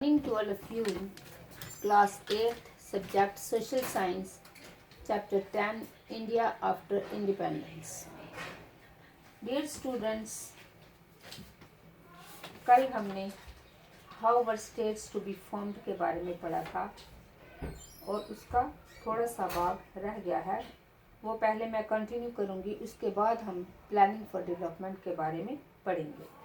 Morning to all of you, Class 8, Subject Social Science, Chapter 10, India after Independence. Dear students, कल हमने how were states to be formed के बारे में पढ़ा था और उसका थोड़ा सा भाग रह गया है। वो पहले मैं कंटिन्यू करूँगी, उसके बाद हम प्लानिंग फॉर डेवलपमेंट के बारे में पढ़ेंगे।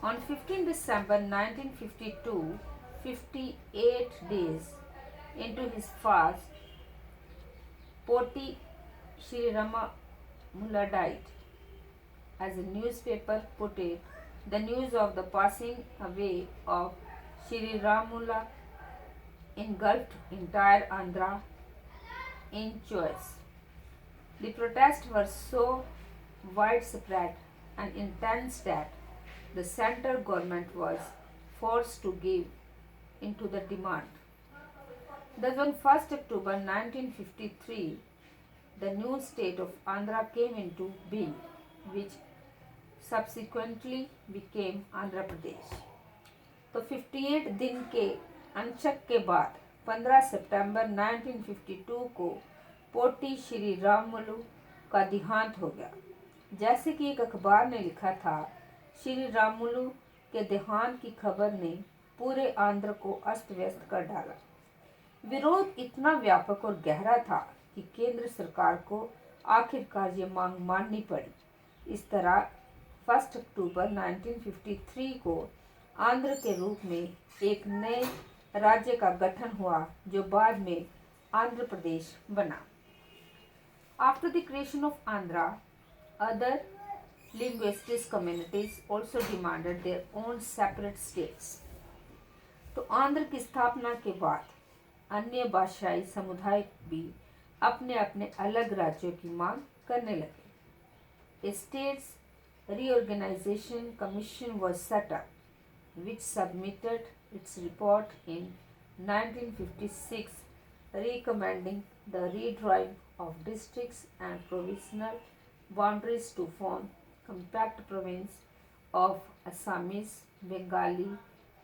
On 15 December 1952, 58 days into his fast, Poti Shri Ramamula died. As a newspaper put it, the news of the passing away of Shri Ramamula engulfed entire Andhra in chaos. The protests were so widespread and intense that the central government was forced to give in to the demand. Thus, on 1st October 1953, the new state of Andhra came into being, which subsequently became Andhra Pradesh. तो 58 दिन के अनशक के बाद 15 सितंबर 1952 को पोटी श्री रामुलु का देहांत हो गया। जैसे कि एक अखबार ने लिखा था, श्री रामुलु के देहांत की खबर ने पूरे आंध्र को अस्त व्यस्त कर डाला। विरोध इतना व्यापक और गहरा था कि केंद्र सरकार को आखिरकार ये मांग माननी पड़ी। इस तरह 1 अक्टूबर 1953 को आंध्र के रूप में एक नए राज्य का गठन हुआ, जो बाद में आंध्र प्रदेश बना। After the creation of Andhra, other linguistic communities also demanded their own separate states. तो आंध्र की स्थापना के बाद अन्य भाषाई समुदाय भी अपने अपने अलग राज्यों की मांग करने लगे। A states reorganization commission was set up, which submitted its report in 1956, recommending the redrawing of districts and provisional boundaries to form compact province of Assamese, Bengali,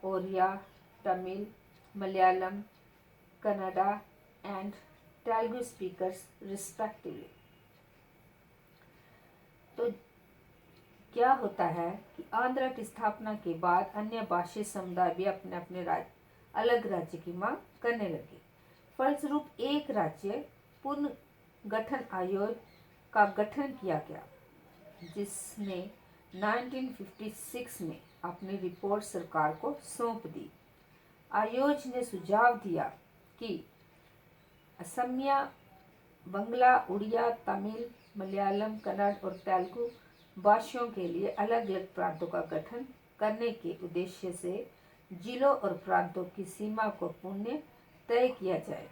Oriya, Tamil, Malayalam, Kannada and Telugu speakers respectively. तो क्या होता है कि आंध्र की स्थापना के बाद अन्य भाषी समुदाय भी अपने अपने अलग राज्य की मांग करने लगे। फलस्वरूप एक राज्य पुनः गठन आयोग का गठन किया गया, जिसने 1956 में अपनी रिपोर्ट सरकार को सौंप दी। आयोग ने सुझाव दिया कि असमिया, बंगला, उड़िया, तमिल, मलयालम, कन्नड़ और तेलुगु भाषाओं के लिए अलग अलग प्रांतों का गठन करने के उद्देश्य से जिलों और प्रांतों की सीमा को पुनः तय किया जाए।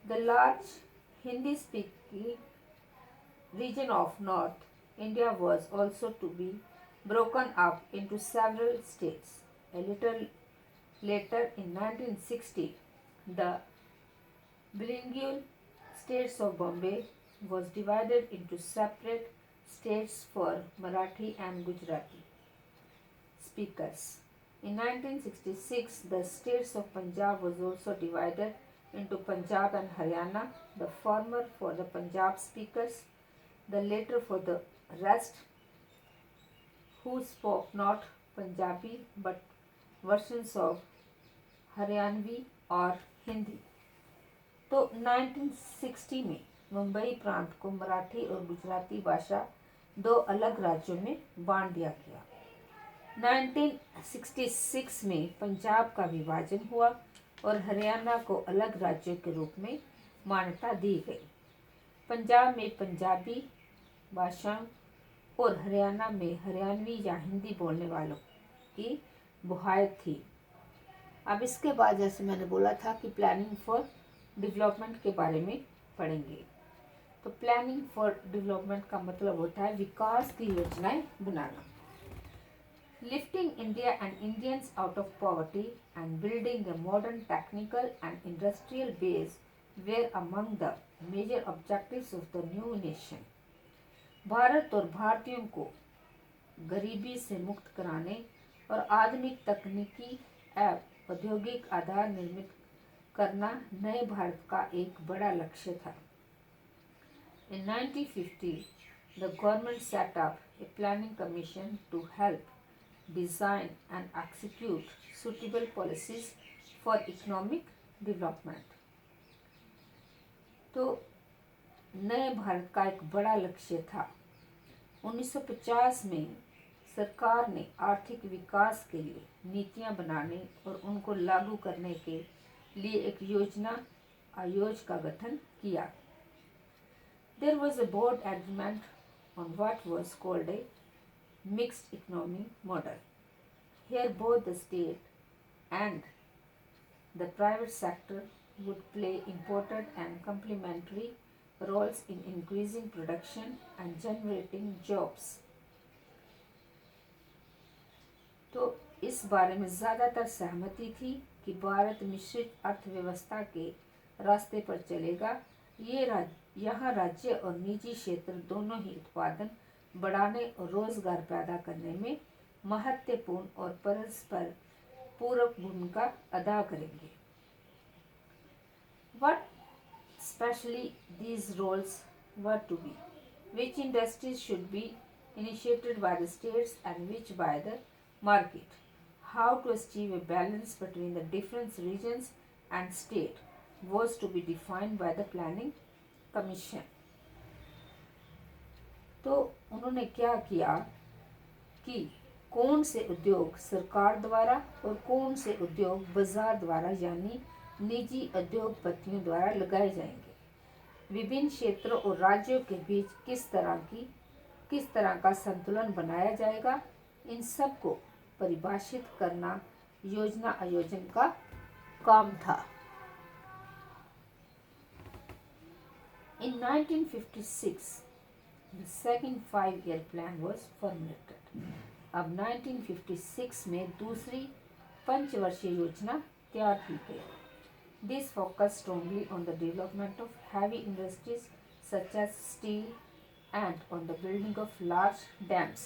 The large Hindi speaking region of North India was also to be broken up into several states. A little later in 1960, the bilingual states of Bombay was divided into separate states for Marathi and Gujarati speakers. In 1966, the states of Punjab was also divided into Punjab and Haryana, the former for the Punjab speakers, the latter for the rest who spoke not Punjabi but versions of Haryanvi और हिंदी। तो 1960 में मुंबई प्रांत को मराठी और गुजराती भाषा दो अलग राज्यों में बांट दिया गया। 1966 में पंजाब का विभाजन हुआ और हरियाणा को अलग राज्यों के रूप में मान्यता दी गई। पंजाब में पंजाबी भाषा और हरियाणा में हरियाणवी या हिंदी बोलने वालों की बहुतायत थी। अब इसके बाद जैसे मैंने बोला था कि प्लानिंग फॉर डेवलपमेंट के बारे में पढ़ेंगे। तो प्लानिंग फॉर डेवलपमेंट का मतलब होता है विकास की योजनाएं बनाना। Lifting India and Indians out of poverty and building a modern technical and industrial base were among the major objectives of the new nation. Bharat और भारतीयों को गरीबी से मुक्त कराने और आधुनिक तकनीकी एवं औद्योगिक आधार निर्मित करना नए भारत का एक बड़ा लक्ष्य था। In 1950, the government set up a planning commission to help design and execute suitable policies for economic development. तो नए भारत का एक बड़ा लक्ष्य था। 1950 में सरकार ने आर्थिक विकास के लिए नीतियां बनाने और उनको लागू करने के लिए एक योजना आयोग का गठन किया। There was a board agreement on what was called a mixed economy model. Here both the state and the private sector would play important and complementary roles in increasing production and generating jobs. तो इस बारे में ज़्यादातर सहमति थी कि भारत मिश्रित अर्थव्यवस्था के रास्ते पर चलेगा। यहाँ राज्य और निजी क्षेत्र दोनों ही उत्पादन बढ़ाने और रोजगार पैदा करने में महत्वपूर्ण और परस्पर पूरक भूमिका अदा करेंगे। What especially these roles were to be, which industries should be initiated by the states and which by the market, how to achieve a balance between the different regions and state was to be defined by the planning commission. तो उन्होंने क्या किया कि कौन से उद्योग सरकार द्वारा और कौन से उद्योग बाजार द्वारा यानी निजी उद्योगपतियों द्वारा लगाए जाएंगे, विभिन्न क्षेत्रों और राज्यों के बीच किस तरह का संतुलन बनाया जाएगा, इन सब को परिभाषित करना योजना आयोजन का काम था। In 1956, the second 5-year plan was formulated. अब 1956 में दूसरी पंचवर्षीय योजना तैयार की गई। This focused strongly on the development of heavy industries such as steel and on the building of large dams.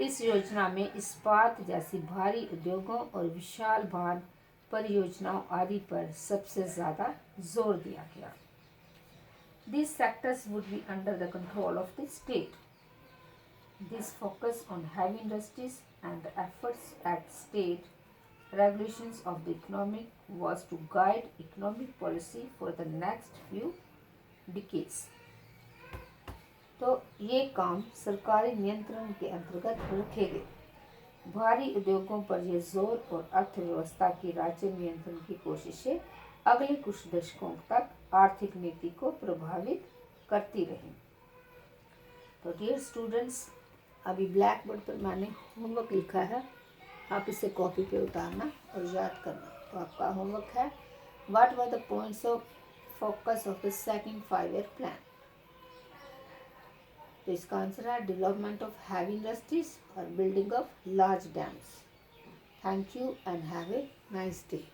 इस योजना में इस्पात जैसी भारी उद्योगों और विशाल बांध परियोजनाओं आदि पर सबसे ज़्यादा जोर दिया गया। These sectors would be under the control of the state. This focus on heavy industries and the efforts at state regulations of the economy was to guide economic policy for the next few decades. तो ये काम सरकारी नियंत्रण के अंतर्गत रखे गए। भारी उद्योगों पर यह जोर और अर्थव्यवस्था की राज्य नियंत्रण की कोशिशें अगले कुछ दशकों तक आर्थिक नीति को प्रभावित करती रहीं। तो डियर स्टूडेंट्स, अभी ब्लैक बोर्ड पर मैंने होमवर्क लिखा है, आप इसे कॉपी पे उतारना और याद करना। तो आपका होमवर्क है, what were the points of focus of the second 5-year plan. तो इसका आंसर है डेवलपमेंट ऑफ हैवी इंडस्ट्रीज और building of large dams. Thank you and have a nice day.